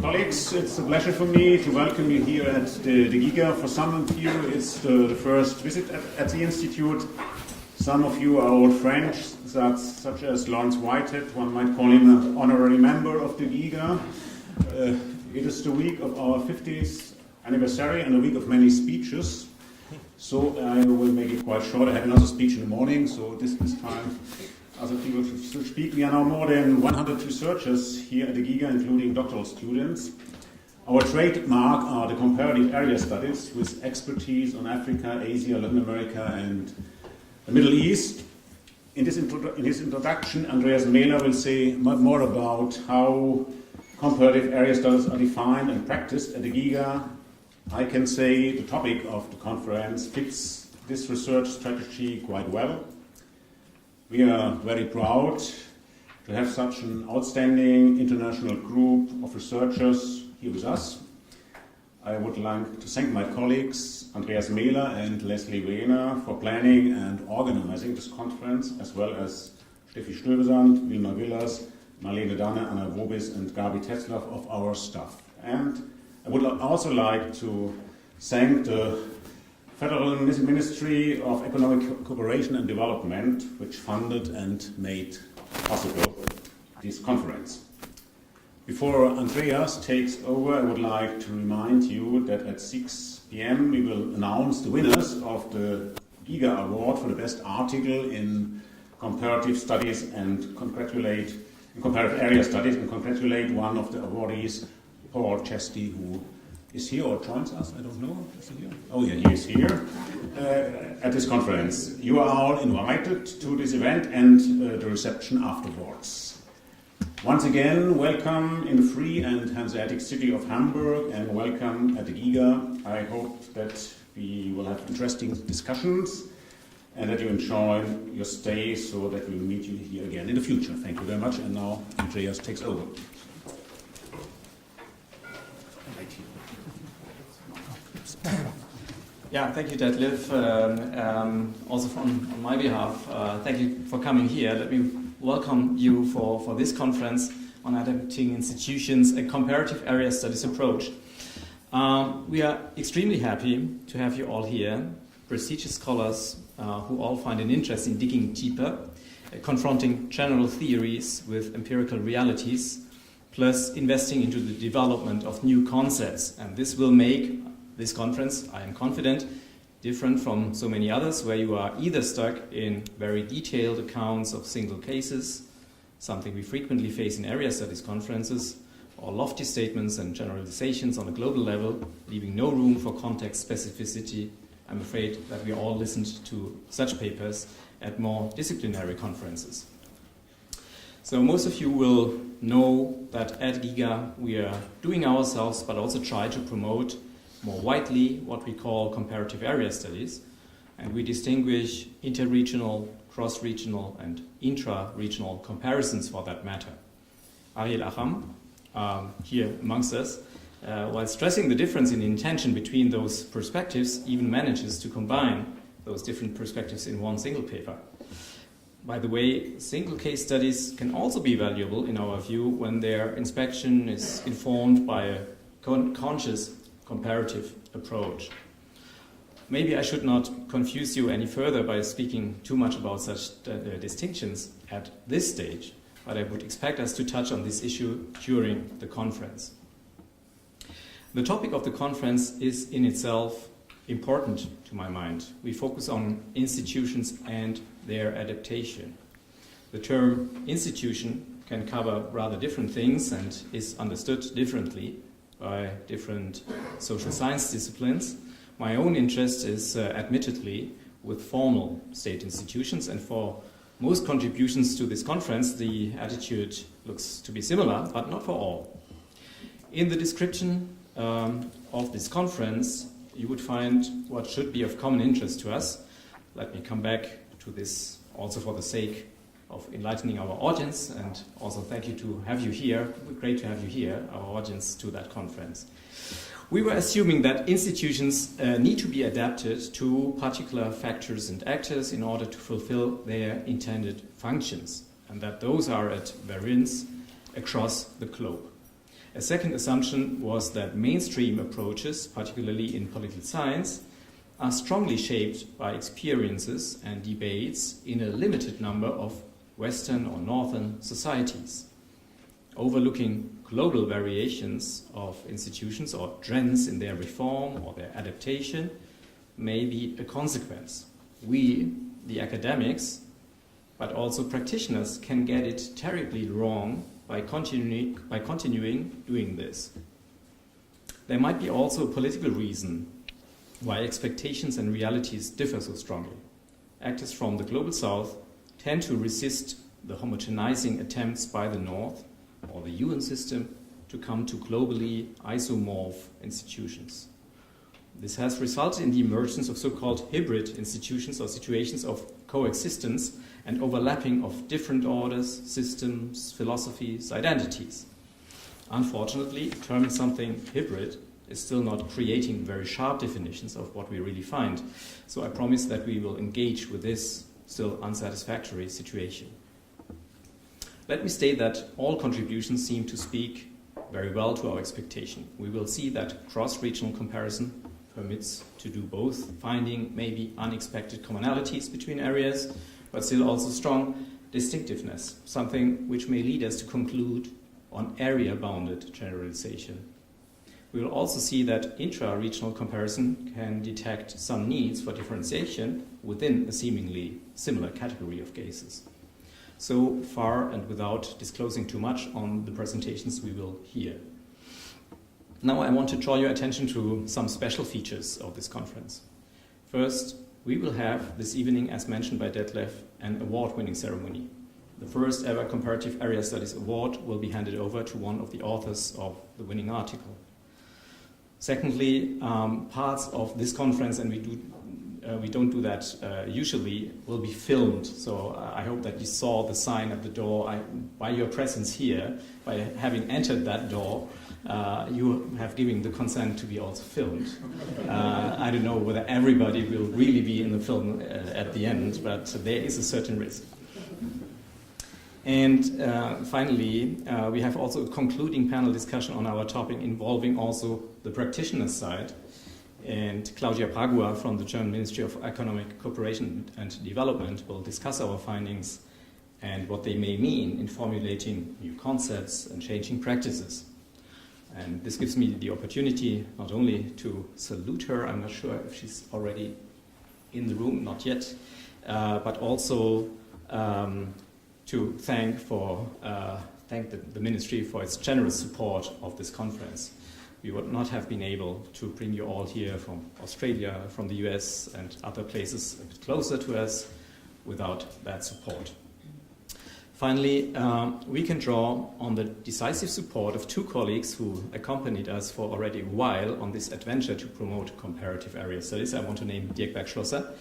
colleagues, it's a pleasure for me to welcome you here at the GIGA. For some of you, it's the first visit at the Institute. Some of you are old friends, such as Laurence Whitehead. One might call him an honorary member of the GIGA. It is the week of our 50th anniversary and a week of many speeches. So I will make it quite short. I had another speech in the morning, so this time other people should speak. We are now more than 100 researchers here at the GIGA, including doctoral students. Our trademark are the comparative area studies with expertise on Africa, Asia, Latin America, and the Middle East. In his introduction, Andreas Mehler will say more about how comparative area studies are defined and practiced at the GIGA. I can say the topic of the conference fits this research strategy quite well. We are very proud to have such an outstanding international group of researchers here with us. I would like to thank my colleagues Andreas Mehler and Leslie Wehner for planning and organizing this conference, as well as Steffi Stöbesand, Wilma Willers, Marlene Danne, Anna Wobis, and Gabi Tetzlaff of our staff. And I would also like to thank the Federal Ministry of Economic Cooperation and Development, which funded and made possible this conference. Before Andreas takes over, I would like to remind you that at 6 p.m. we will announce the winners of the GIGA Award for the best article in comparative studies and comparative area studies, and congratulate one of the awardees, Paul Chesty, who is here or joins us, I don't know. Is he here? Oh yeah, he is here at this conference. You are all invited to this event and the reception afterwards. Once again, welcome in the free and Hanseatic city of Hamburg, and welcome at the GIGA. I hope that we will have interesting discussions and that you enjoy your stay, so that we will meet you here again in the future. Thank you very much, and now Andreas takes over. Yeah, thank you, Detlef. Also on my behalf, thank you for coming here. Let me welcome you for this conference on adapting institutions, a comparative area studies approach. We are extremely happy to have you all here, prestigious scholars who all find an interest in digging deeper, confronting general theories with empirical realities, plus investing into the development of new concepts. And this will make this conference, I am confident, different from so many others, where you are either stuck in very detailed accounts of single cases, something we frequently face in area studies conferences, or lofty statements and generalizations on a global level, leaving no room for context specificity. I'm afraid that we all listened to such papers at more disciplinary conferences. So most of you will know that at GIGA we are doing ourselves, but also try to promote more widely what we call comparative area studies, and we distinguish interregional, cross-regional, and intra-regional comparisons for that matter. Ariel Acham, here amongst us, while stressing the difference in intention between those perspectives, even manages to combine those different perspectives in one single paper. By the way, single case studies can also be valuable in our view when their inspection is informed by a conscious comparative approach. Maybe I should not confuse you any further by speaking too much about such distinctions at this stage, but I would expect us to touch on this issue during the conference. The topic of the conference is in itself important to my mind. We focus on institutions and their adaptation. The term institution can cover rather different things and is understood differently by different social science disciplines. My own interest is admittedly with formal state institutions, and for most contributions to this conference the attitude looks to be similar, but not for all. In the description of this conference you would find what should be of common interest to us. Let me come back to this also for the sake of enlightening our audience, and also thank you to have you here. Great to have you here, our audience, to that conference. We were assuming that institutions need to be adapted to particular factors and actors in order to fulfill their intended functions, and that those are at variance across the globe. A second assumption was that mainstream approaches, particularly in political science, are strongly shaped by experiences and debates in a limited number of Western or Northern societies. Overlooking global variations of institutions or trends in their reform or their adaptation may be a consequence. We, the academics, but also practitioners, can get it terribly wrong by continuing doing this. There might be also a political reason why expectations and realities differ so strongly. Actors from the global south tend to resist the homogenizing attempts by the North or the UN system to come to globally isomorph institutions. This has resulted in the emergence of so-called hybrid institutions or situations of coexistence and overlapping of different orders, systems, philosophies, identities. Unfortunately, terming something hybrid is still not creating very sharp definitions of what we really find. So I promise that we will engage with this still unsatisfactory situation. Let me state that all contributions seem to speak very well to our expectation. We will see that cross-regional comparison permits to do both, finding maybe unexpected commonalities between areas, but still also strong distinctiveness, something which may lead us to conclude on area-bounded generalization. We will also see that intra-regional comparison can detect some needs for differentiation within a seemingly similar category of cases. So far, and without disclosing too much on the presentations we will hear. Now I want to draw your attention to some special features of this conference. First, we will have this evening, as mentioned by Detlef, an award-winning ceremony. The first ever Comparative Area Studies Award will be handed over to one of the authors of the winning article. Secondly, parts of this conference, and we don't do that usually, will be filmed. So I hope that you saw the sign at the door. By your presence here, by having entered that door, you have given the consent to be also filmed. I don't know whether everybody will really be in the film at the end, but there is a certain risk. And finally, we have also a concluding panel discussion on our topic involving also the practitioner side. And Claudia Pragua from the German Ministry of Economic Cooperation and Development will discuss our findings and what they may mean in formulating new concepts and changing practices. And this gives me the opportunity not only to salute her, I'm not sure if she's already in the room, not yet, but also to thank the Ministry for its generous support of this conference. We would not have been able to bring you all here from Australia, from the US, and other places a bit closer to us without that support. Finally, we can draw on the decisive support of two colleagues who accompanied us for already a while on this adventure to promote comparative area studies. I want to name Dirk Bergschlosser,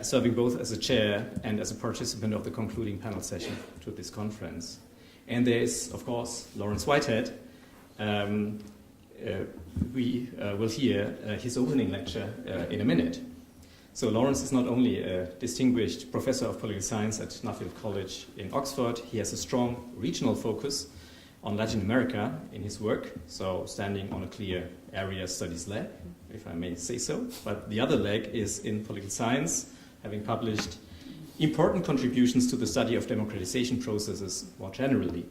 serving both as a chair and as a participant of the concluding panel session to this conference. And there is, of course, Laurence Whitehead. We will hear his opening lecture in a minute. So Laurence is not only a distinguished professor of political science at Nuffield College in Oxford, he has a strong regional focus on Latin America in his work, so standing on a clear area studies leg, if I may say so. But the other leg is in political science, having published important contributions to the study of democratization processes more generally.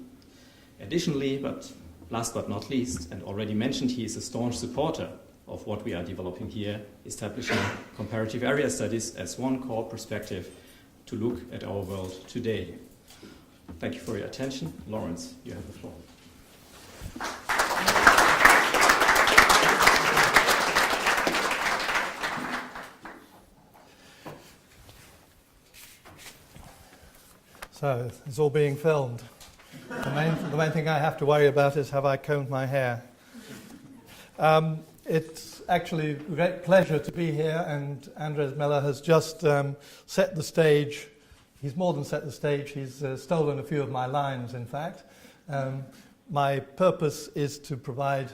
Additionally, but last but not least, and already mentioned, he is a staunch supporter of what we are developing here, establishing comparative area studies as one core perspective to look at our world today. Thank you for your attention. Laurence, you have the floor. So, it's all being filmed. The main thing I have to worry about is have I combed my hair. It's actually a great pleasure to be here, and Andreas Mehler has just set the stage. He's more than set the stage, he's stolen a few of my lines, in fact. My purpose is to provide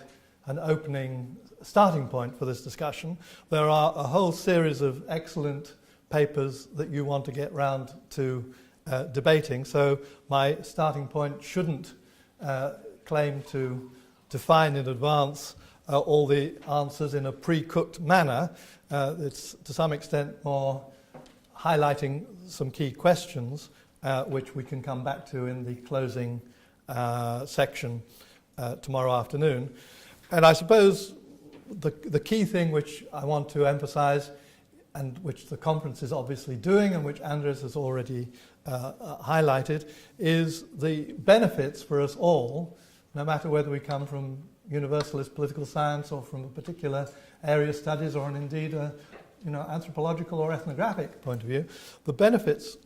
an opening starting point for this discussion. There are a whole series of excellent papers that you want to get round to debating, so my starting point shouldn't claim to define in advance all the answers in a pre-cooked manner. It's to some extent more highlighting some key questions, which we can come back to in the closing section tomorrow afternoon. And I suppose the key thing which I want to emphasize, and which the conference is obviously doing and which Andreas has already highlighted, is the benefits for us all, no matter whether we come from universalist political science or from a particular area of studies or indeed a anthropological or ethnographic point of view, the benefits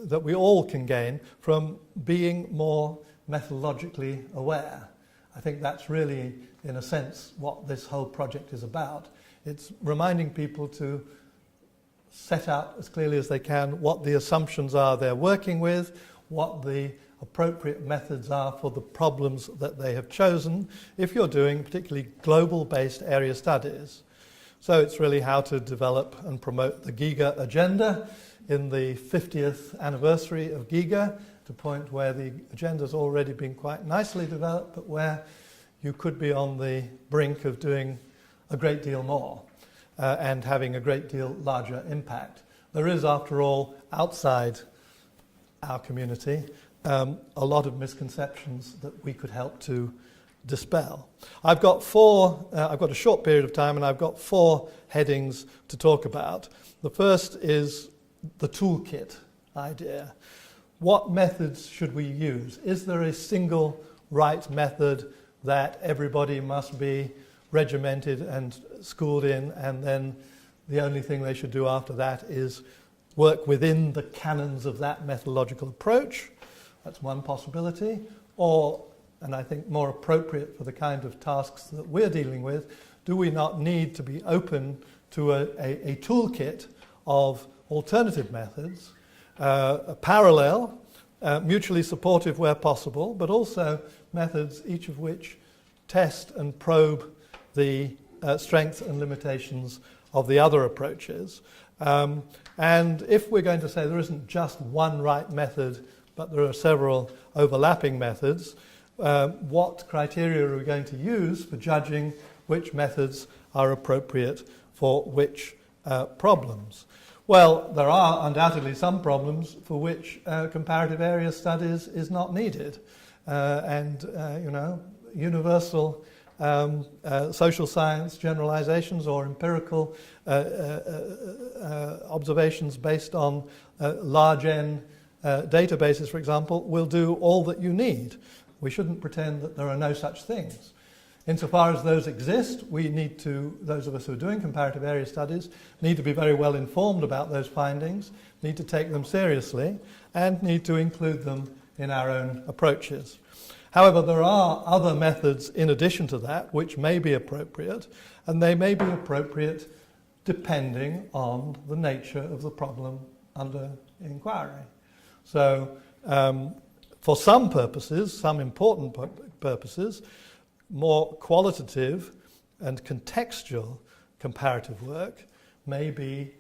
that we all can gain from being more methodologically aware. I think that's really, in a sense, what this whole project is about. It's reminding people to set out as clearly as they can what the assumptions are they're working with, what the appropriate methods are for the problems that they have chosen, if you're doing particularly global-based area studies. So it's really how to develop and promote the GIGA agenda in the 50th anniversary of GIGA, to a point where the agenda's already been quite nicely developed, but where you could be on the brink of doing a great deal more and having a great deal larger impact. There is, after all, outside our community, a lot of misconceptions that we could help to dispel. I've got a short period of time, and I've got 4 headings to talk about. The first is the toolkit idea. What methods should we use? Is there a single right method that everybody must be regimented and schooled in, and then the only thing they should do after that is work within the canons of that methodological approach? That's one possibility. Or, and I think more appropriate for the kind of tasks that we're dealing with, do we not need to be open to a toolkit of alternative methods, parallel, mutually supportive where possible, but also methods each of which test and probe the strengths and limitations of the other approaches. And if we're going to say there isn't just one right method, but there are several overlapping methods, what criteria are we going to use for judging which methods are appropriate for which problems? Well, there are undoubtedly some problems for which comparative area studies is not needed. Universal social science generalizations or empirical observations based on large N databases, for example, will do all that you need. We shouldn't pretend that there are no such things. Insofar as those exist, we need to, those of us who are doing comparative area studies, need to be very well informed about those findings, need to take them seriously, and need to include them in our own approaches. However, there are other methods in addition to that which may be appropriate, and they may be appropriate depending on the nature of the problem under inquiry. So, for some purposes, some important purposes, more qualitative and contextual comparative work may be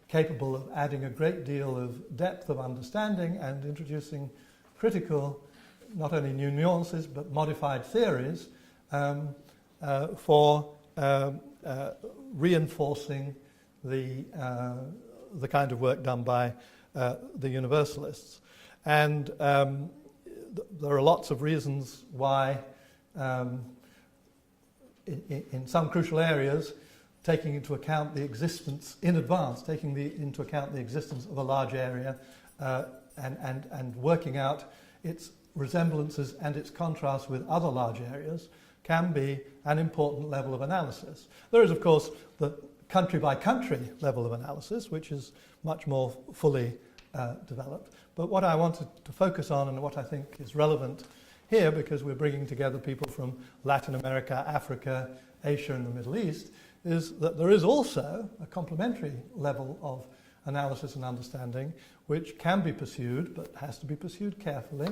capable of adding a great deal of depth of understanding and introducing critical, not only new nuances, but modified theories for reinforcing the kind of work done by the universalists. And there are lots of reasons why in some crucial areas, taking into account the existence in advance, into account the existence of a large area and working out its resemblances and its contrasts with other large areas can be an important level of analysis. There is, of course, the country-by-country level of analysis, which is much more fully developed. But what I wanted to focus on, and what I think is relevant here, because we're bringing together people from Latin America, Africa, Asia, and the Middle East, is that there is also a complementary level of analysis and understanding which can be pursued, but has to be pursued carefully,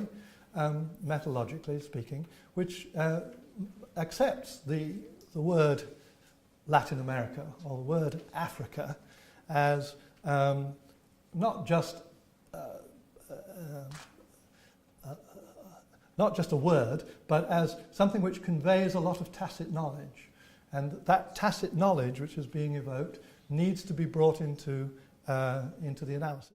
methodologically speaking, which accepts the word Latin America or the word Africa as not just not just a word, but as something which conveys a lot of tacit knowledge. And that tacit knowledge which is being evoked needs to be brought into the analysis.